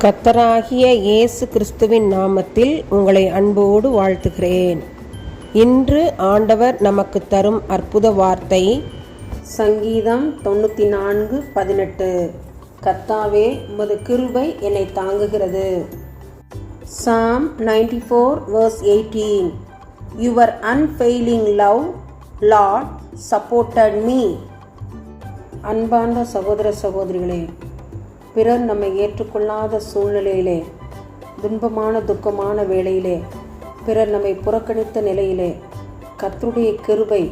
கர்த்தராகிய இயேசு கிறிஸ்துவின் நாமத்தில் உங்களை அன்போடு வாழ்த்துகிறேன். இன்று ஆண்டவர் நமக்கு தரும் அற்புத வார்த்தை சங்கீதம் 94:18. கர்த்தாவே, உமது கிருபை என்னை தாங்குகிறது. Psalm 94:18. Your unfailing love, Lord, supported me. அன்பார்ந்த சகோதர சகோதரிகளே, பிறர் நம்மை ஏற்றுக்கொள்ளாத சூழ்நிலையிலே, துக்கமான வேளையிலே, பிறர் நம்மை புறக்கணித்த நிலையிலே கர்த்தருடைய கிருபை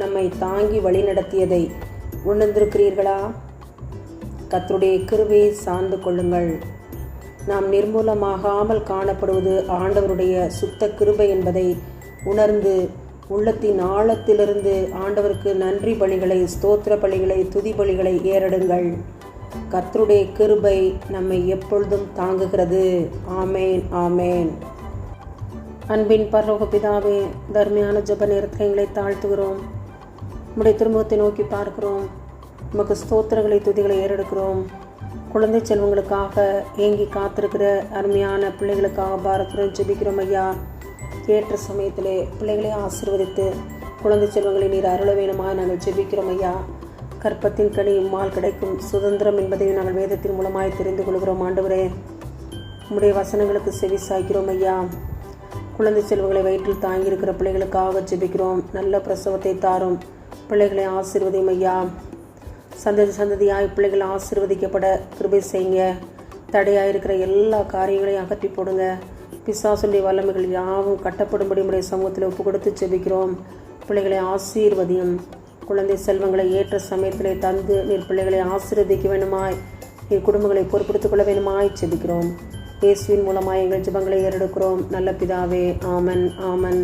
நம்மை தாங்கி வழிநடத்தியதை உணர்ந்திருக்கிறீர்களா? கர்த்தருடைய கிருபையை சார்ந்து கொள்ளுங்கள். நாம் நிர்மூலமாகாமல் காணப்படுவது ஆண்டவருடைய சுத்த கிருபை என்பதை உணர்ந்து உள்ளத்தின் ஆழத்திலிருந்து ஆண்டவருக்கு நன்றி பலிகளை, ஸ்தோத்திர பலிகளை, துதி பலிகளை ஏறெடுங்கள். கர்த்தருடைய கிருபை நம்மை எப்பொழுதும் தாங்குகிறது. ஆமேன், ஆமேன். அன்பின் பரலோக பிதாவே, தர்மையான ஜெப நேரத்தில் எங்களை தாழ்த்துகிறோம். உம்முடைய திருமுகத்தை நோக்கி பார்க்கிறோம். உமக்கு ஸ்தோத்திரங்களை, துதிகளை ஏறெடுக்கிறோம். குழந்தை செல்வங்களுக்காக ஏங்கி காத்திருக்கிற அருமையான பிள்ளைகளுக்காக பாரத்துடன் ஜெபிக்கிறோம் ஐயா. ஏற்ற சமயத்திலே பிள்ளைகளை ஆசீர்வதித்து குழந்தை செல்வங்களை நீர் அருள வேணுமா நாங்கள் ஜெபிக்கிறோம் ஐயா. கற்பத்தின் கனி உம்மால் கிடைக்கும் சுதந்திரம் என்பதையும் நாங்கள் வேதத்தின் மூலமாய் தெரிந்து கொள்கிறோம். ஆண்டவரே, உம்முடைய வசனங்களுக்கு செவி சாய்க்கிறோம் ஐயா. குழந்தை செல்வங்களை வயிற்றில் தாங்கியிருக்கிற பிள்ளைகளுக்காக ஜெபிக்கிறோம். நல்ல பிரசவத்தை தாரும். பிள்ளைகளை ஆசீர்வதியும் ஐயா. சந்ததியாய் பிள்ளைகள் ஆசீர்வதிக்கப்பட கிருபை செய்யுங்க. தடையாயிருக்கிற எல்லா காரியங்களையும் அகற்றி போடுங்க. பிசாசுடைய வல்லமைகள் யாவும் கட்டப்படும்படி உம்முடைய சமூகத்தில் ஒப்பு கொடுத்து ஜெபிக்கிறோம். பிள்ளைகளை ஆசீர்வதியும். குழந்தை செல்வங்களை ஏற்ற சமயத்திலே தந்து நீர் பிள்ளைகளை ஆசீர்வதிக்க வேணுமாய், நீர் குடும்பங்களை பொறுப்படுத்திக் கொள்ள வேணுமாய் ஜெபிக்கிறோம். இயேசுவின் மூலமாய் எங்கள் ஜெபங்களை ஏறெடுக்கிறோம். நல்ல பிதாவே, ஆமன், ஆமன்.